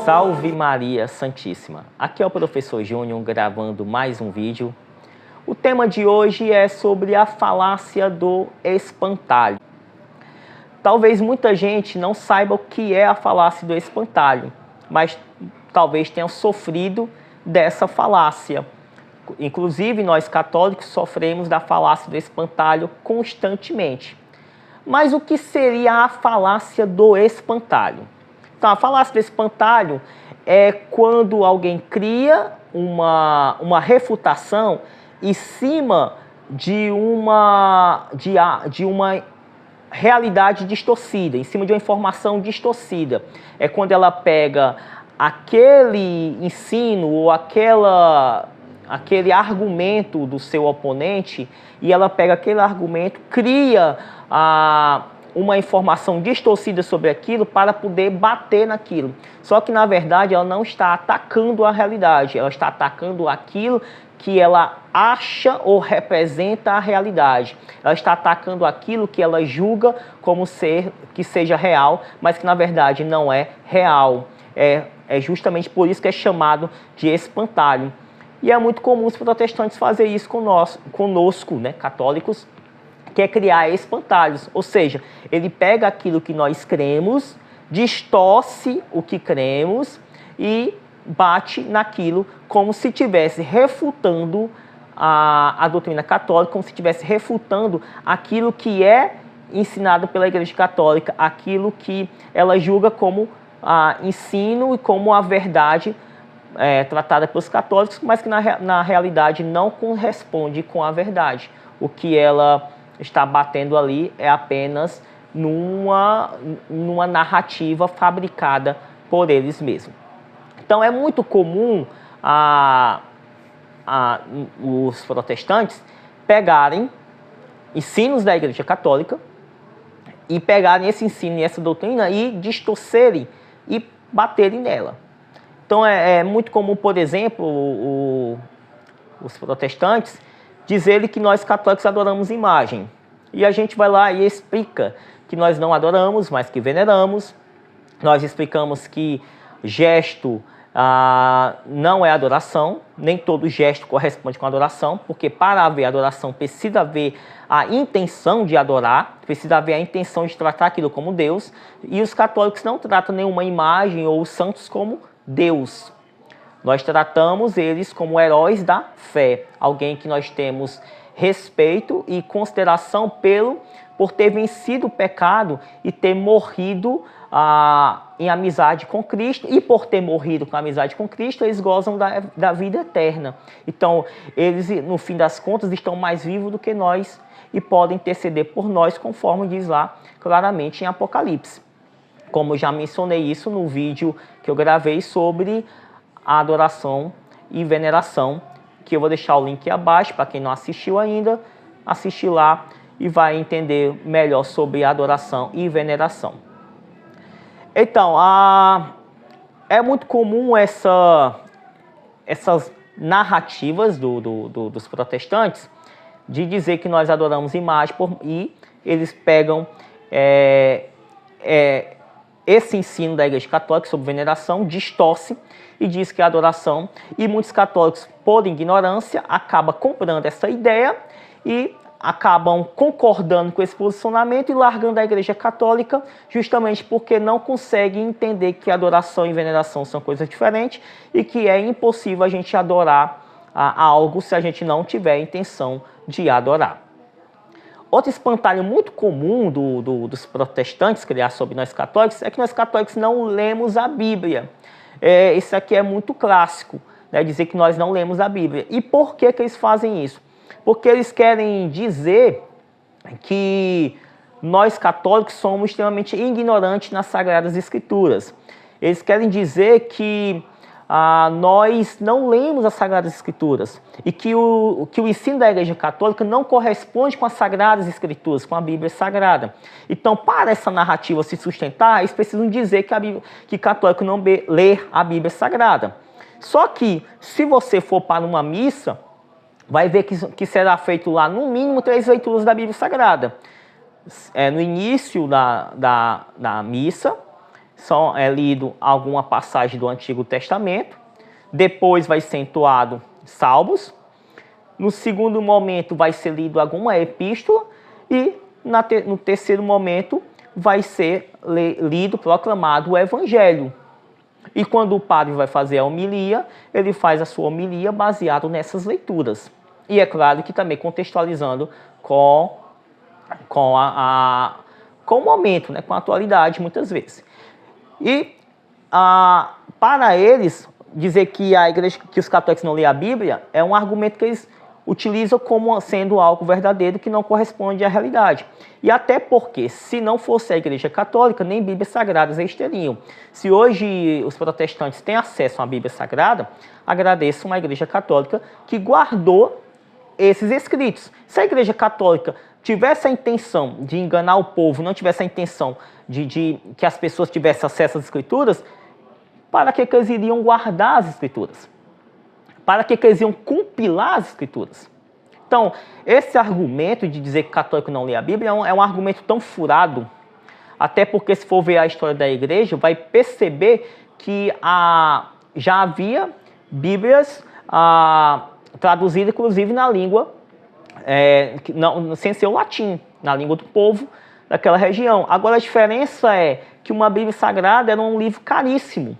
Salve Maria Santíssima! Aqui é o professor Júnior gravando mais um vídeo. O tema de hoje é sobre a falácia do espantalho. Talvez muita gente não saiba o que é a falácia do espantalho, mas talvez tenham sofrido dessa falácia. Inclusive, nós católicos sofremos da falácia do espantalho constantemente. Mas o que seria a falácia do espantalho? Então, a falácia do espantalho é quando alguém cria uma refutação em cima de uma realidade distorcida, em cima de uma informação distorcida. É quando ela pega aquele ensino ou aquele argumento do seu oponente e ela pega aquele argumento, cria uma informação distorcida sobre aquilo para poder bater naquilo. Só que, na verdade, ela não está atacando a realidade, ela está atacando aquilo que ela acha ou representa a realidade. Ela está atacando aquilo que ela julga como ser que seja real, mas que, na verdade, não é real. É justamente por isso que é chamado de espantalho. E é muito comum os protestantes fazerem isso conosco, né, católicos, que é criar espantalhos. Ou seja, ele pega aquilo que nós cremos, distorce o que cremos e bate naquilo como se estivesse refutando a doutrina católica, como se estivesse refutando aquilo que é ensinado pela Igreja Católica, aquilo que ela julga como ensino e como a verdade tratada pelos católicos, mas que na realidade não corresponde com a verdade. O que ela está batendo ali é apenas numa narrativa fabricada por eles mesmos. Então é muito comum os protestantes pegarem ensinos da Igreja Católica e pegarem esse ensino e essa doutrina e distorcerem e baterem nela. Então é muito comum, por exemplo, os protestantes dizerem que nós católicos adoramos imagem. E a gente vai lá e explica que nós não adoramos, mas que veneramos. Nós explicamos que gesto não é adoração, nem todo gesto corresponde com adoração, porque para haver adoração precisa haver a intenção de adorar, precisa haver a intenção de tratar aquilo como Deus, e os católicos não tratam nenhuma imagem ou os santos como Deus. Nós tratamos eles como heróis da fé, alguém que nós temos respeito e consideração por ter vencido o pecado e ter morrido em amizade com Cristo, e por ter morrido com amizade com Cristo, eles gozam da vida eterna. Então, eles, no fim das contas, estão mais vivos do que nós e podem interceder por nós, conforme diz lá claramente em Apocalipse. Como eu já mencionei isso no vídeo que eu gravei sobre a adoração e veneração, que eu vou deixar o link abaixo para quem não assistiu ainda, assistir lá e vai entender melhor sobre adoração e veneração. Então, é muito comum essas narrativas dos protestantes de dizer que nós adoramos imagem e eles pegam esse ensino da Igreja Católica sobre veneração, distorce e diz que é adoração, e muitos católicos, por ignorância, acabam comprando essa ideia e acabam concordando com esse posicionamento e largando a Igreja Católica, justamente porque não conseguem entender que adoração e veneração são coisas diferentes e que é impossível a gente adorar algo se a gente não tiver a intenção de adorar. Outro espantalho muito comum dos protestantes criar sobre nós católicos é que nós católicos não lemos a Bíblia. Isso aqui é muito clássico, né, dizer que nós não lemos a Bíblia. E por que eles fazem isso? Porque eles querem dizer que nós católicos somos extremamente ignorantes nas Sagradas Escrituras. Eles querem dizer que nós não lemos as Sagradas Escrituras e que o ensino da Igreja Católica não corresponde com as Sagradas Escrituras, com a Bíblia Sagrada. Então, para essa narrativa se sustentar, eles precisam dizer que católico não lê a Bíblia Sagrada. Só que, se você for para uma missa, vai ver que será feito lá, no mínimo, 3 leituras da Bíblia Sagrada. No início da missa, só é lido alguma passagem do Antigo Testamento, depois vai ser entoado salmos, no segundo momento vai ser lido alguma epístola e no terceiro momento vai ser lido, proclamado o Evangelho. E quando o padre vai fazer a homilia, ele faz a sua homilia baseado nessas leituras. E é claro que também contextualizando com o momento, né, com a atualidade muitas vezes. E para eles, dizer que a igreja, que os católicos não lêem a Bíblia é um argumento que eles utilizam como sendo algo verdadeiro que não corresponde à realidade. E até porque, se não fosse a Igreja Católica, nem Bíblias Sagradas eles teriam. Se hoje os protestantes têm acesso à Bíblia Sagrada, agradeço uma Igreja Católica que guardou esses escritos. Se a Igreja Católica tivesse a intenção de enganar o povo, não tivesse a intenção de que as pessoas tivessem acesso às Escrituras, para que eles iriam guardar as Escrituras? Para que eles iam compilar as Escrituras? Então, esse argumento de dizer que católico não lê a Bíblia é um argumento tão furado, até porque se for ver a história da igreja, vai perceber que já havia Bíblias traduzidas, inclusive, na língua, sem ser o latim, na língua do povo daquela região. Agora, a diferença é que uma Bíblia Sagrada era um livro caríssimo,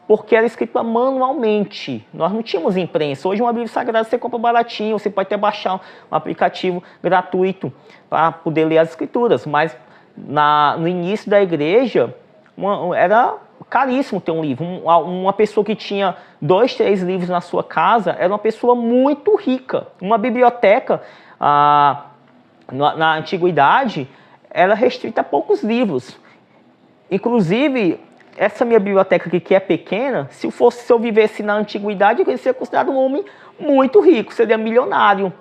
porque era escrita manualmente. Nós não tínhamos imprensa. Hoje uma Bíblia Sagrada você compra baratinho, você pode até baixar um aplicativo gratuito para poder ler as Escrituras. Mas no início da igreja era caríssimo ter um livro. Uma pessoa que tinha 2, 3 livros na sua casa era uma pessoa muito rica. Uma biblioteca na antiguidade era restrita a poucos livros. Inclusive, essa minha biblioteca aqui, que é pequena, se eu vivesse na antiguidade, eu seria considerado um homem muito rico, seria milionário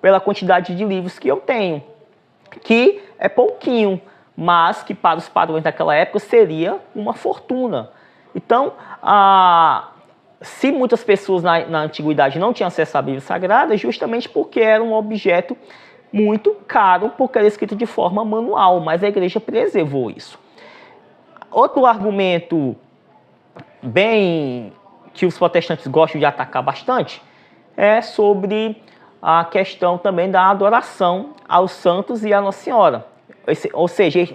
pela quantidade de livros que eu tenho, que é pouquinho, mas que para os padrões daquela época seria uma fortuna. Então, se muitas pessoas na antiguidade não tinham acesso à Bíblia Sagrada, justamente porque era um objeto muito caro, porque era escrito de forma manual, mas a igreja preservou isso. Outro argumento que os protestantes gostam de atacar bastante é sobre a questão também da adoração aos santos e à Nossa Senhora. Ou seja,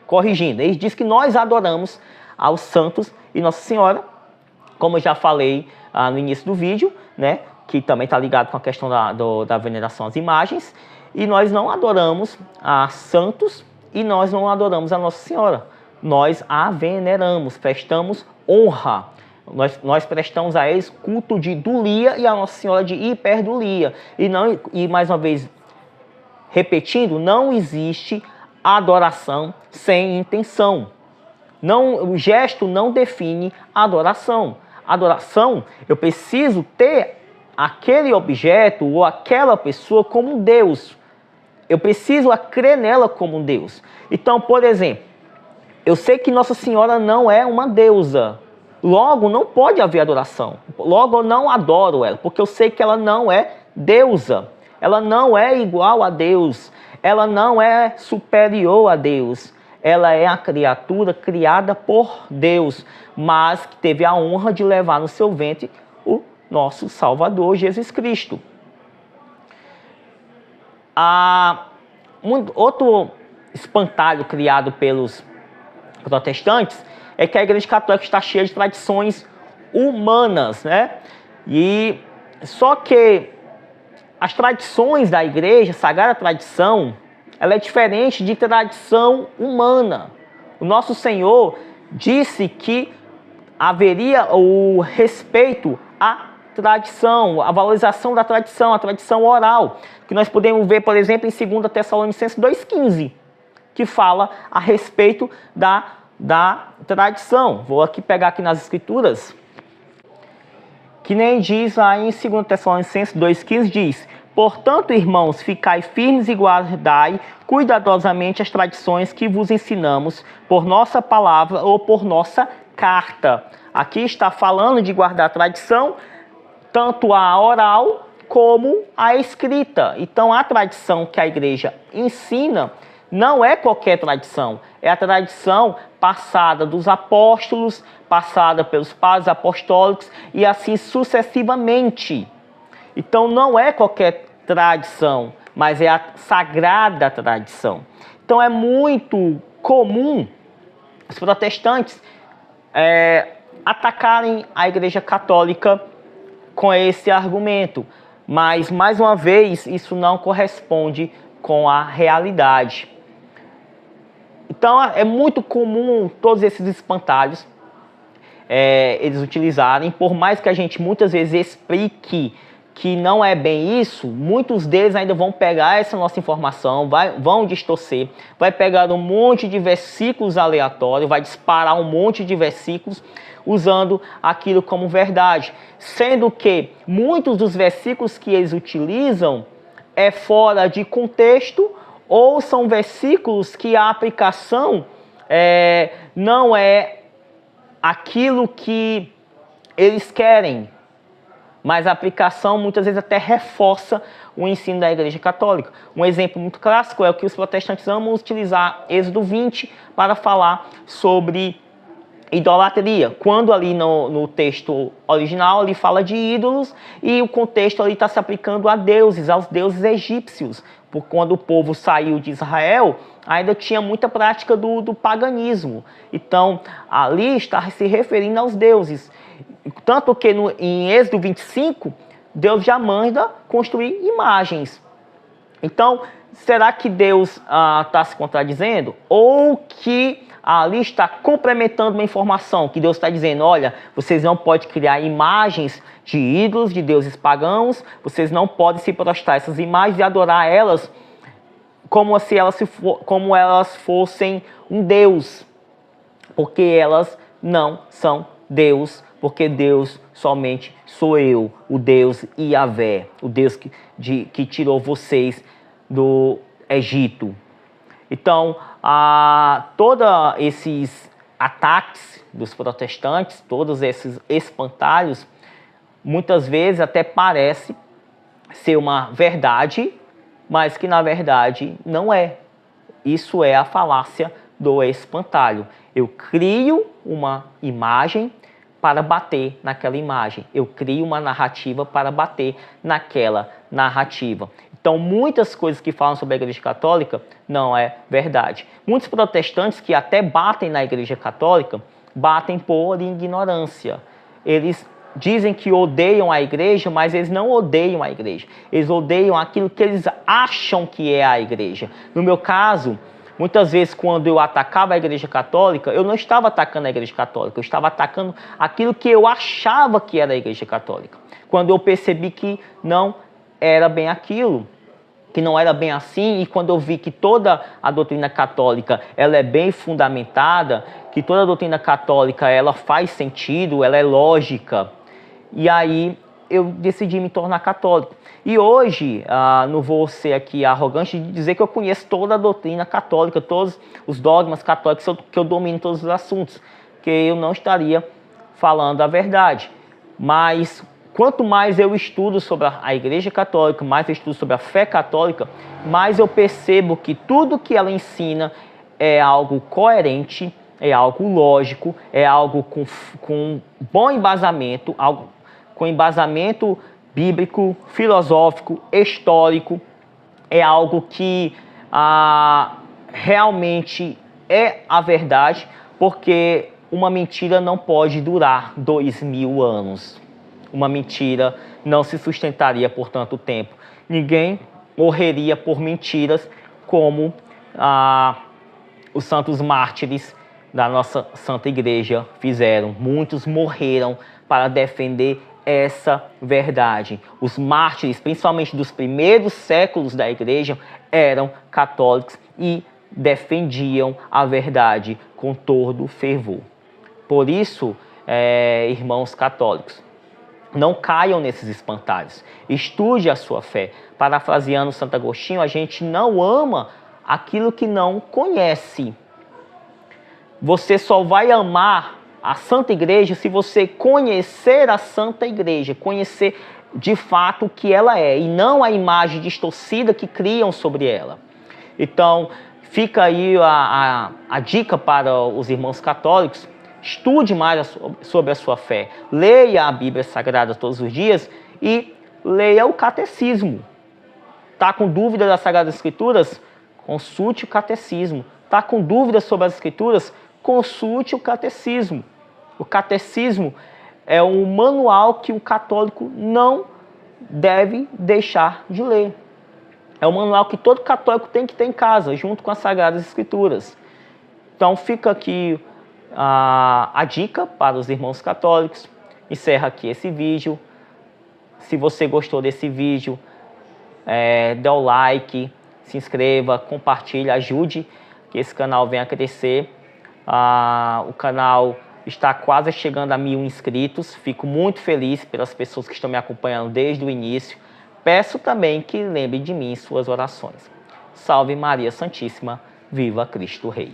corrigindo, eles dizem que nós adoramos aos santos e Nossa Senhora, como eu já falei no início do vídeo, né, que também está ligado com a questão da veneração às imagens, e nós não adoramos a santos e nós não adoramos a Nossa Senhora. Nós a veneramos, prestamos honra. Nós prestamos a eles culto de dulia e a Nossa Senhora de hiperdulia. E mais uma vez, repetindo, não existe adoração sem intenção. O gesto não define adoração. Adoração, eu preciso ter aquele objeto ou aquela pessoa como Deus. Eu preciso crer nela como Deus. Então, por exemplo, eu sei que Nossa Senhora não é uma deusa. Logo, não pode haver adoração. Logo, eu não adoro ela, porque eu sei que ela não é deusa. Ela não é igual a Deus. Ela não é superior a Deus. Ela é a criatura criada por Deus, mas que teve a honra de levar no seu ventre o nosso Salvador, Jesus Cristo. Outro espantalho criado pelos protestantes é que a Igreja Católica está cheia de tradições humanas, né? E só que as tradições da Igreja, a Sagrada Tradição, ela é diferente de tradição humana. O nosso Senhor disse que haveria o respeito à tradição, a valorização da tradição, a tradição oral, que nós podemos ver, por exemplo, em 2 Tessalonicenses 2,15, que fala a respeito da tradição. Vou aqui pegar aqui nas Escrituras, que nem diz aí em 2 Tessalonicenses 2,15, diz: portanto, irmãos, ficai firmes e guardai cuidadosamente as tradições que vos ensinamos por nossa palavra ou por nossa carta. Aqui está falando de guardar a tradição, tanto a oral como a escrita. Então, a tradição que a igreja ensina não é qualquer tradição, é a tradição passada dos apóstolos, passada pelos padres apostólicos e assim sucessivamente. Então não é qualquer tradição, mas é a sagrada tradição. Então é muito comum os protestantes atacarem a Igreja Católica com esse argumento. Mas, mais uma vez, isso não corresponde com a realidade. Então, é muito comum todos esses espantalhos eles utilizarem, por mais que a gente muitas vezes explique que não é bem isso, muitos deles ainda vão pegar essa nossa informação, vão distorcer, vai pegar um monte de versículos aleatórios, vai disparar um monte de versículos usando aquilo como verdade, sendo que muitos dos versículos que eles utilizam é fora de contexto ou são versículos que a aplicação não é aquilo que eles querem, mas a aplicação muitas vezes até reforça o ensino da Igreja Católica. Um exemplo muito clássico é o que os protestantes amam utilizar, Êxodo 20, para falar sobre idolatria. Quando ali no texto original ele fala de ídolos e o contexto ali está se aplicando a deuses, aos deuses egípcios. Por quando o povo saiu de Israel, ainda tinha muita prática do paganismo. Então, ali está se referindo aos deuses. Tanto que em Êxodo 25, Deus já manda construir imagens. Então, será que Deus está se contradizendo? Ou que ali está complementando uma informação que Deus está dizendo, olha, vocês não podem criar imagens de ídolos, de deuses pagãos, vocês não podem se prostrar essas imagens e adorar elas como elas fossem um Deus, porque elas não são Deus, porque Deus somente sou eu, o Deus Yahvé, o Deus que tirou vocês do Egito. Então, todos esses ataques dos protestantes, todos esses espantalhos, muitas vezes até parece ser uma verdade, mas que na verdade não é. Isso é a falácia do espantalho. Eu crio uma imagem para bater naquela imagem. Eu crio uma narrativa para bater naquela narrativa. Então, muitas coisas que falam sobre a Igreja Católica não é verdade. Muitos protestantes que até batem na Igreja Católica, batem por ignorância. Eles dizem que odeiam a Igreja, mas eles não odeiam a Igreja. Eles odeiam aquilo que eles acham que é a Igreja. No meu caso, muitas vezes quando eu atacava a Igreja Católica, eu não estava atacando a Igreja Católica, eu estava atacando aquilo que eu achava que era a Igreja Católica. Quando eu percebi que não era bem aquilo, que não era bem assim, e quando eu vi que toda a doutrina católica ela é bem fundamentada, que toda a doutrina católica ela faz sentido, ela é lógica, e aí eu decidi me tornar católico. E hoje, não vou ser aqui arrogante de dizer que eu conheço toda a doutrina católica, todos os dogmas católicos, que eu domino todos os assuntos, que eu não estaria falando a verdade. Mas quanto mais eu estudo sobre a Igreja Católica, mais eu estudo sobre a fé católica, mais eu percebo que tudo que ela ensina é algo coerente, é algo lógico, é algo com bom embasamento, algo com embasamento bíblico, filosófico, histórico, é algo que realmente é a verdade, porque uma mentira não pode durar 2000 anos. Uma mentira não se sustentaria por tanto tempo. Ninguém morreria por mentiras como os santos mártires da nossa Santa Igreja fizeram. Muitos morreram para defender essa verdade. Os mártires, principalmente dos primeiros séculos da Igreja, eram católicos e defendiam a verdade com todo fervor. Por isso, irmãos católicos, não caiam nesses espantalhos. Estude a sua fé. Parafraseando Santo Agostinho, a gente não ama aquilo que não conhece. Você só vai amar a Santa Igreja se você conhecer a Santa Igreja, conhecer de fato o que ela é, e não a imagem distorcida que criam sobre ela. Então, Fica aí a dica para os irmãos católicos: estude mais sobre a sua fé, leia a Bíblia Sagrada todos os dias e leia o catecismo. Está com dúvida das Sagradas Escrituras? Consulte o catecismo. Está com dúvidas sobre as Escrituras? Consulte o catecismo. O catecismo é um manual que o católico não deve deixar de ler. É um manual que todo católico tem que ter em casa, junto com as Sagradas Escrituras. Então fica aqui a dica para os irmãos católicos. Encerra aqui esse vídeo. Se você gostou desse vídeo, dê o like, se inscreva, compartilhe, ajude que esse canal venha a crescer. O canal está quase chegando a 1000 inscritos. Fico muito feliz pelas pessoas que estão me acompanhando desde o início. Peço também que lembrem de mim em suas orações. Salve Maria Santíssima, viva Cristo Rei.